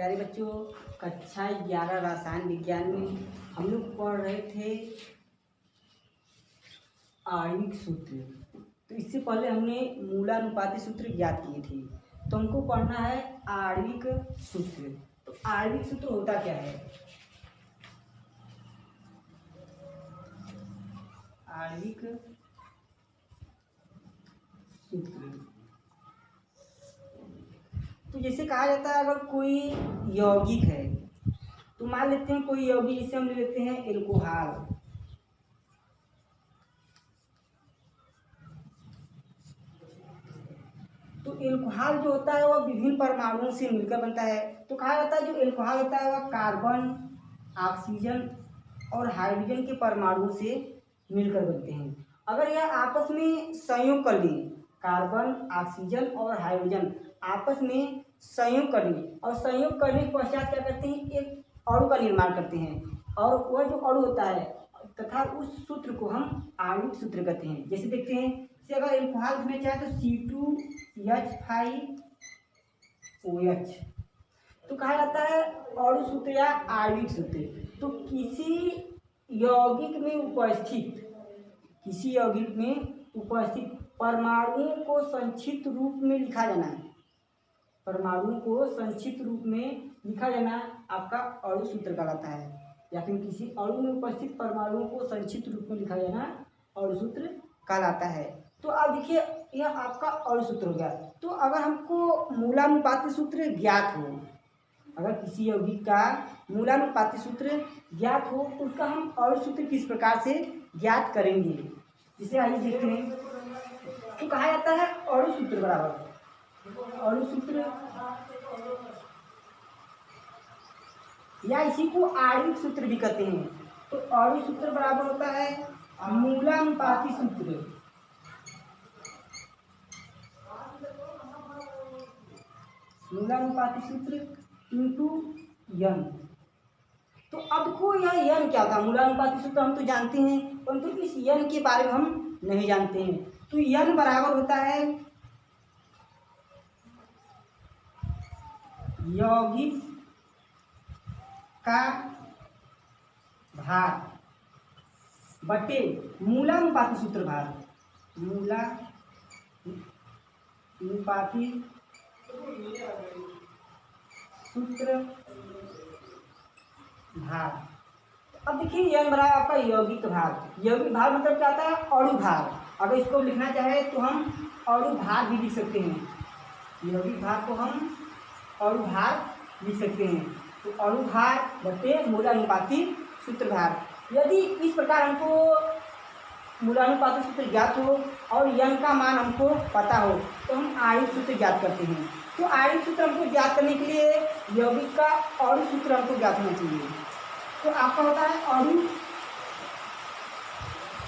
प्यारे बच्चों, कक्षा 11 रसायन विज्ञान में हम लोग पढ़ रहे थे आणविक सूत्र। तो इससे पहले हमने मूलानुपाती सूत्र ज्ञात किए थे, तो हमको पढ़ना है आणविक सूत्र। तो आणविक सूत्र होता क्या है? आणविक सूत्र तो जैसे कहा जाता है, अगर कोई यौगिक है तो मान लेते हैं कोई यौगिक, जिसे हम ले लेते हैं एल्कोहल। तो एल्कोहल जो होता है वह विभिन्न परमाणुओं से मिलकर बनता है। तो कहा जाता है जो एल्कोहल होता है वह कार्बन, ऑक्सीजन और हाइड्रोजन के परमाणुओं से मिलकर बनते हैं। अगर यह आपस में संयोग कर लें, कार्बन, ऑक्सीजन और हाइड्रोजन आपस में संयोग कर लें और संयोग करने के पश्चात क्या करते हैं, एक अणु का निर्माण करते हैं। और वह जो अणु होता है तथा उस सूत्र को हम आणविक सूत्र कहते हैं। जैसे देखते हैं, जैसे अगर एल्कोहल में चाहे तो C2H5OH, तो कहा जाता है अणु सूत्र या आणविक सूत्र। तो किसी यौगिक में उपस्थित परमाणुओं को संक्षिप्त रूप में लिखा जाना है। परमाणुओं को संक्षिप्त रूप में लिखा जाना आपका अणु सूत्र कहलाता है, या फिर किसी अणु में उपस्थित परमाणुओं को संक्षिप्त रूप में लिखा जाना अणु सूत्र कहलाता है। तो अब देखिए, यह आपका अणु सूत्र हो गया। तो अगर हमको मूलानुपाती सूत्र ज्ञात हो, अगर किसी यौगिक का मूलानुपाती सूत्र ज्ञात हो तो उसका हम अणु सूत्र किस प्रकार से ज्ञात करेंगे, जिसे आइए देखते हैं। तो कहा जाता है अणु सूत्र बराबर अणु सूत्र, या इसी को आणविक सूत्र भी कहते हैं। तो अणु सूत्र बराबर होता है मूलानुपाती सूत्र। मूलानुपाती सूत्र इंटू n। तो अब को यह n क्या होता है? मूलानुपाती सूत्र हम तो जानते हैं, परंतु इस n के बारे में हम नहीं जानते हैं। तो n बराबर होता है यौगिक का भार बटे मूलानुपाती सूत्र भार। मूलानुपाती सूत्र भार। अब देखिए, यह बराबर आपका यौगिक भार। यौगिक भार मतलब क्या होता है? अणु भार। अगर इसको लिखना चाहे तो हम अणु भार भी लिख सकते हैं। यौगिक भार को हम अणु भार लिख सकते हैं। तो अणु भार बटे मूलानुपाती सूत्र भार। यदि इस प्रकार हमको मूलानुपाती सूत्र ज्ञात हो और n का मान हमको पता हो तो हम आणविक सूत्र ज्ञात करते हैं। तो आणविक सूत्र हमको ज्ञात करने के लिए यौगिक का अणु सूत्र हमको ज्ञात होना चाहिए। तो आपका होता है अणु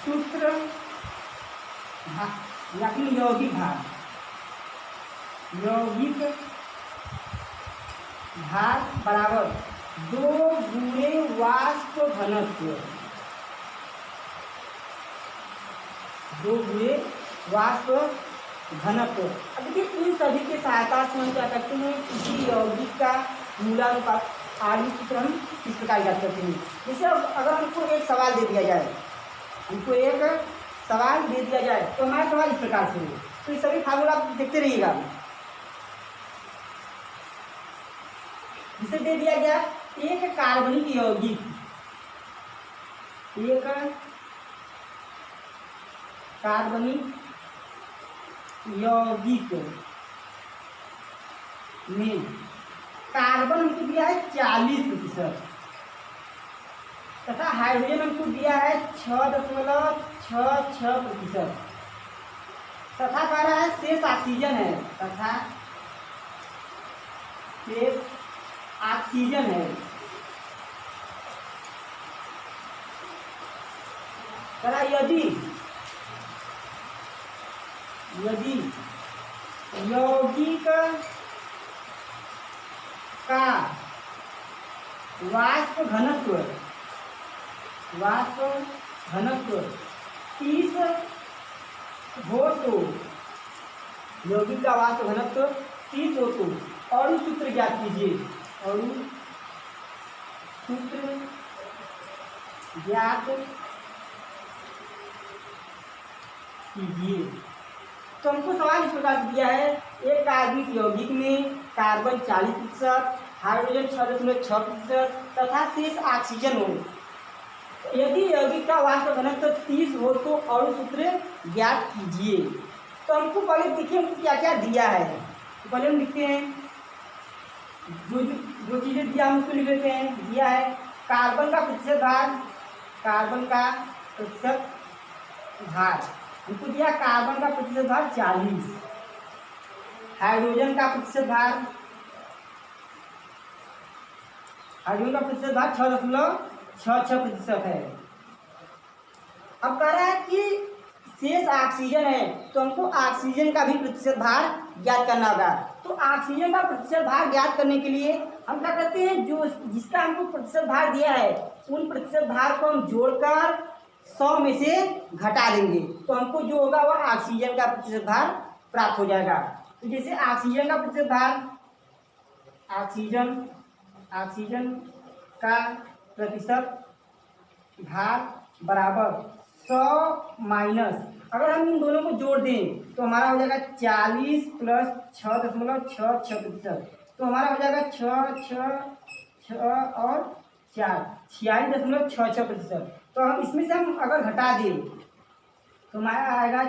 सूत्र या फिर यौगिक भार। यौगिक भार बराबर 2 गुणे वाष्प घनत्व। 2 गुणे वाष्प घनत्व। अब देखिए, इन सभी के सहायता से हम क्या करते हैं, किसी यौगिक का मूलानुपात आणविक सूत्र हम इस प्रकार ज्ञात करते हैं। जैसे अब अगर हमको एक सवाल दे दिया जाए, तो हमारा सवाल इस प्रकार से हो। तो ये सभी फार्मूला आप देखते रहिएगा। जिसे दे दिया गया एक कार्बनिक यौगिक, एक कार्बनिक यौगिक में कार्बन हमको दिया है 40% तथा हाइड्रोजन हमको दिया है 6.66% तथा कह रहा है शेष ऑक्सीजन है, तथा शेष ऑक्सीजन है। करा यदि यौगिक का वाष्प घनत्व 30 हो तो, यौगिक का वाष्प घनत्व 30 हो तो अणु सूत्र ज्ञात कीजिए। अणु सूत्र ज्ञात कीजिए। तो हमको सवाल इस प्रकार से दिया है, एक कार्बनिक यौगिक में कार्बन 40%, हाइड्रोजन 6.6% तथा शेष ऑक्सीजन हो। यदि यौगिक का वाष्प घनत्व 30 हो तो अणु सूत्र ज्ञात कीजिए। तो हमको पहले देखिए हमको क्या क्या दिया है। तो पहले हम लिखते हैं, जो चीज़ें दिया हम उसको लिख लेते हैं। दिया है कार्बन का प्रतिशत भार, कार्बन का प्रतिशत भार हमको दिया, कार्बन का प्रतिशत भार 40, हाइड्रोजन का प्रतिशत भार, हाइड्रोजन का प्रतिशत भार 6.66% है। अब कह रहा है कि शेष ऑक्सीजन है, तो हमको ऑक्सीजन का भी प्रतिशत भार ज्ञात करना होगा। तो ऑक्सीजन का प्रतिशत भार ज्ञात करने के लिए हम क्या करते हैं, जो जिसका हमको प्रतिशत भार दिया है उन प्रतिशत भार को हम जोड़कर 100 में से घटा देंगे, तो हमको जो होगा वह ऑक्सीजन का प्रतिशत भार प्राप्त हो जाएगा। तो जैसे ऑक्सीजन का प्रतिशत भार, ऑक्सीजन का प्रतिशत भार बराबर 100 माइनस, अगर हम इन दोनों को जोड़ दें तो हमारा हो जाएगा 40 प्लस 6.66%। तो हमारा हो जाएगा 6 और 4 46.66%। तो हम इसमें से हम अगर घटा दें तो हमारा आएगा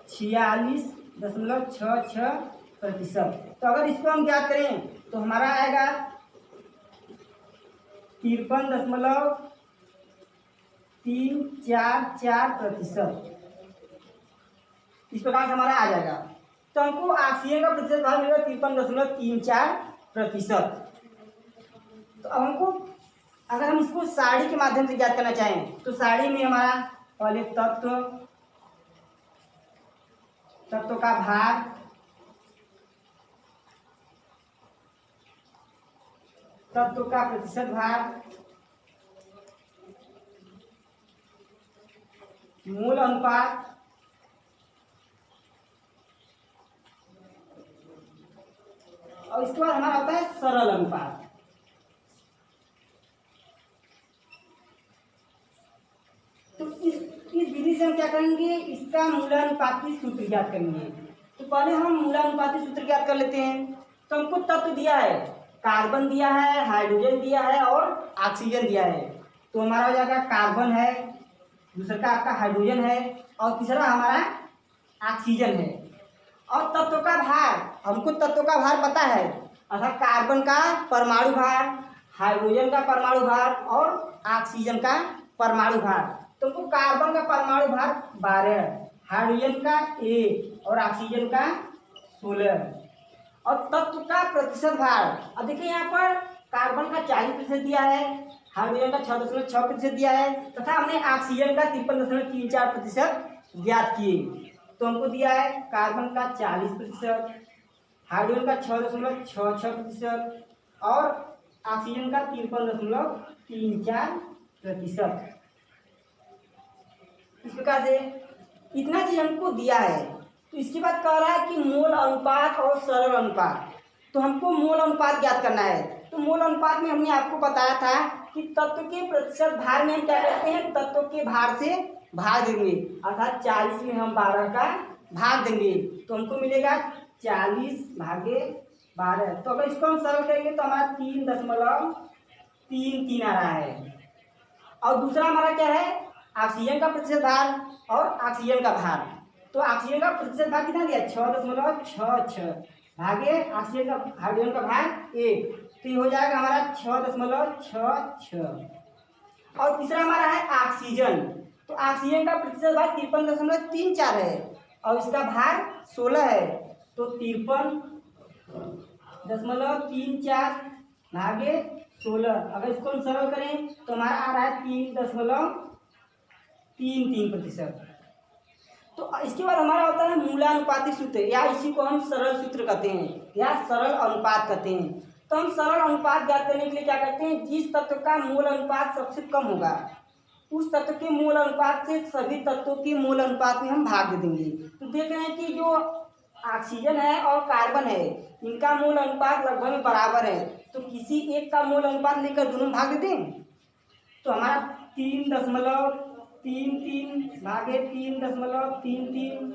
46.66%। तो अगर इसको हम ज्ञात करें तो हमारा आएगा 53.344%। इस प्रकार से हमारा आ जाएगा। तो हमको ऑक्सीजन का प्रतिशत भार मिलेगा 53.34%। तो अब हमको अगर हम इसको सारणी के माध्यम से ज्ञात करना चाहें तो सारणी में हमारा पहले तत्व का भार, तत्व का प्रतिशत भार, मोल अनुपात, और इसके बाद हमारा होता है सरल अनुपात। तो इस विधि से हम क्या करेंगे, इसका मूलानुपाती सूत्र ज्ञात करेंगे। तो पहले हम मूलानुपाती सूत्र ज्ञात कर लेते हैं। तो हमको तत्व दिया है, कार्बन दिया है, हाइड्रोजन दिया है और ऑक्सीजन दिया है। तो हमारा हो जाएगा कार्बन है, दूसरा का आपका हाइड्रोजन है और तीसरा हमारा ऑक्सीजन है। और तत्व का भार, हमको तत्व का भार पता है, अर्थात कार्बन का परमाणु भार, हाइड्रोजन का परमाणु भार और ऑक्सीजन का परमाणु भार। तो हमको कार्बन का परमाणु भार 12, हाइड्रोजन का 1 और ऑक्सीजन का 16। और तत्व का प्रतिशत भार, अब देखिए यहाँ पर कार्बन का 40% दिया है, हाइड्रोजन का 6.6% दिया है तथा हमने ऑक्सीजन का 53.34% ज्ञात किए। तो हमको दिया है कार्बन का 40%, हाइड्रोजन का 6.66% और ऑक्सीजन का 53.34%। इस प्रकार से इतना चीज हमको दिया है। तो इसके बाद कह रहा है कि मोल अनुपात और सरल अनुपात। तो हमको मोल अनुपात ज्ञात करना है। तो मोल अनुपात में हमने आपको बताया था कि तत्व के प्रतिशत भार में हम क्या करते हैं, तत्व के भार से भाग देंगे, अर्थात 40 में हम 12 का भाग देंगे तो हमको मिलेगा 40/12। तो अगर इसको हम सरल करेंगे तो हमारा 3.33 आ रहा है। और दूसरा हमारा क्या है, ऑक्सीजन का प्रतिशत भार और ऑक्सीजन का भार। तो ऑक्सीजन का प्रतिशत भार कितना दिया, 6.66 भागे ऑक्सीजन का, हाइड्रोजन का भार 1, तो ये हो जाएगा हमारा 6.66। और तीसरा हमारा है ऑक्सीजन। तो ऑक्सीजन का प्रतिशत भार 53.34 है और इसका भार 16 है। तो 53.34 भागे 16, अगर इसको हम सरल करें तो हमारा आ रहा है 3.33%। तो इसके बाद हमारा होता है मूलानुपाती सूत्र, या इसी को हम सरल सूत्र कहते हैं या सरल अनुपात कहते हैं। तो हम सरल अनुपात ज्ञात करने के लिए क्या करते हैं, जिस तत्व का मूल अनुपात सबसे कम होगा उस तत्व के मूल अनुपात से सभी तत्वों के मूल अनुपात में हम भाग दे देंगे। तो देख रहे हैं कि जो ऑक्सीजन है और कार्बन है, इनका मोल अनुपात लगभग बराबर है, तो किसी एक का मोल अनुपात लेकर दोनों भाग देते हैं। तो हमारा 3.33 भागे 3.33,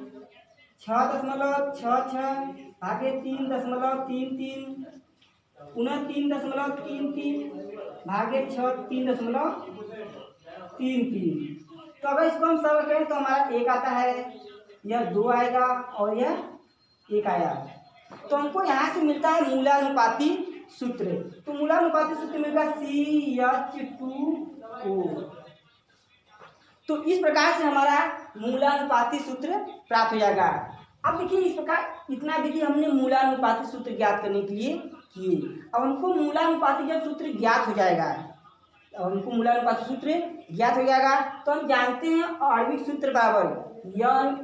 6.66 भागे 3.33, पुनः 3.33 भागे 3.33। तो अगर इसको हम सरल करें तो हमारा 1 आता है, यह 2 आएगा और यह 1 आया। तो हमको यहाँ से मिलता है मूलानुपाती सूत्र। तो मूलानुपाती सूत्र मिलेगा CH2O। तो इस प्रकार से हमारा मूलानुपाती सूत्र प्राप्त हो जाएगा। अब देखिए इस प्रकार इतना देखिए हमने मूलानुपाती सूत्र ज्ञात करने के लिए किए। अब हमको मूलानुपाती जब सूत्र ज्ञात हो जाएगा, अब हमको मूलानुपाती सूत्र ज्ञात हो जाएगा तो हम जानते हैं आणविक सूत्र बराबर यन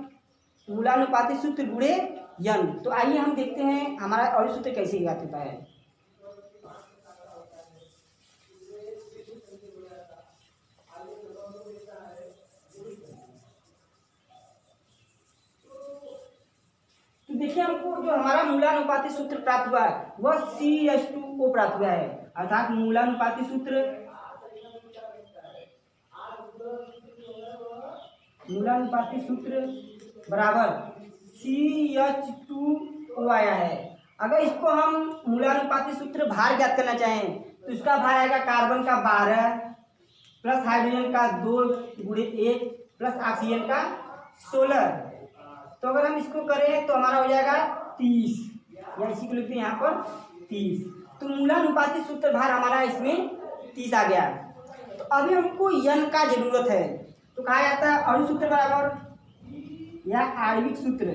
मूलानुपाती सूत्र गुणे यन। तो आइए हम देखते हैं हमारा आणविक सूत्र कैसे ज्ञात होता है। तो देखिए हमको जो हमारा मूलानुपाती सूत्र प्राप्त हुआ है वह CH2O प्राप्त हुआ है, अर्थात मूलानुपाती सूत्र बराबर CH2O आया है। अगर इसको हम मूलानुपाती सूत्र भार ज्ञात करना चाहें तो इसका भार आएगा कार्बन का 12 प्लस हाइड्रोजन का 2 गुणे 1 प्लस ऑक्सीजन का 16। तो अगर हम इसको करें तो हमारा हो जाएगा 30, या इसी को लिखते हैं यहाँ पर 30। तो मूलानुपाती सूत्र भार हमारा इसमें 30 आ गया। तो अभी हमको यन का जरूरत है, तो कहा जाता है अणु सूत्र बराबर या आणविक सूत्र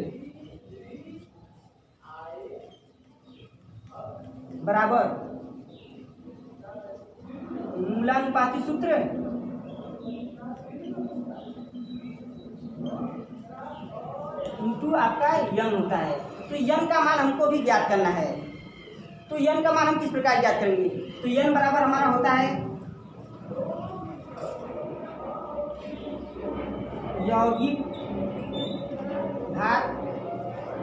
बराबर मूलानुपाती सूत्र इंटू आपका यन होता है। तो यन का मान हमको भी ज्ञात करना है। तो यन का मान हम किस प्रकार ज्ञात करेंगे? तो यन बराबर हमारा होता है यौगिक भार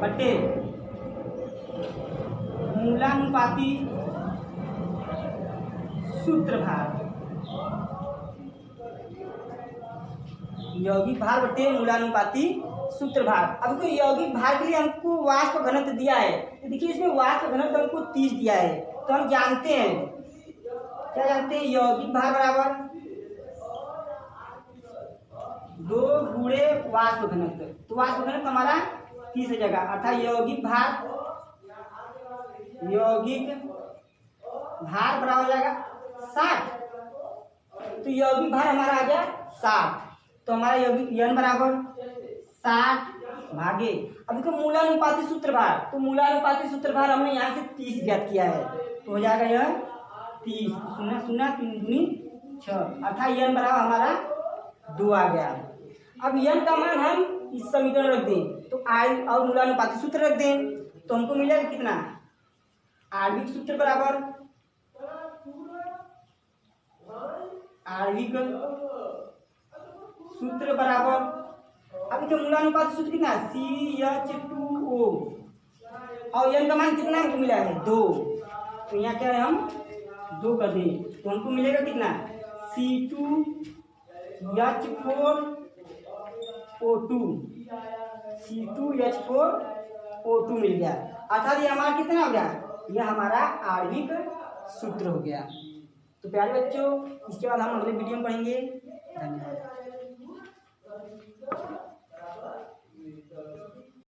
बटे मूलानुपाती सूत्र भार। यौगिक भार बटे मूलानुपाती सूत्र भार। अब कोई यौगिक भार के लिए हमको वाष्प घनत्व दिया है, तो देखिए इसमें वाष्प घनत्व हमको 30 दिया है। तो हम जानते हैं, क्या जानते हैं? यौगिक भार बराबर 2 गुणे वाष्प घनत्व। तो वाष्प घनत्व हमारा 30 हो जाएगा, अर्थात यौगिक भार बराबर हो जाएगा 60। तो यौगिक भार हमारा आ गया 60। तो हमारा यौगिक यन बराबर 60 भागे, अब देखो मूलानुपाती सूत्र भार। तो मूलानुपाती सूत्र भार हमने यहाँ से 30 ज्ञात किया है, तो हो जाएगा यह 30 0 0 3 दूनी 6, अर्थात यन बराबर हमारा 2 आ गया। अब यन का मान हम इस समीकरण रख दें, तो आई और मूलानुपाती सूत्र रख दें, तो हमको मिलेगा कितना? आणविक सूत्र बराबर आणविक सूत्र बराबर, अब देखिए मूलानुपाती सूत्र कितना? CH2O और यन का मान कितना हमको मिला है? 2। तो यहाँ क्या है, हम 2 कर दें तो हमको मिलेगा कितना? C2H4O2 मिल गया, अर्थात ये हमारा कितना हो गया? यह हमारा आणविक सूत्र हो गया। तो प्यारे बच्चों, इसके बाद हम अगले वीडियो में पढ़ेंगे। धन्यवाद।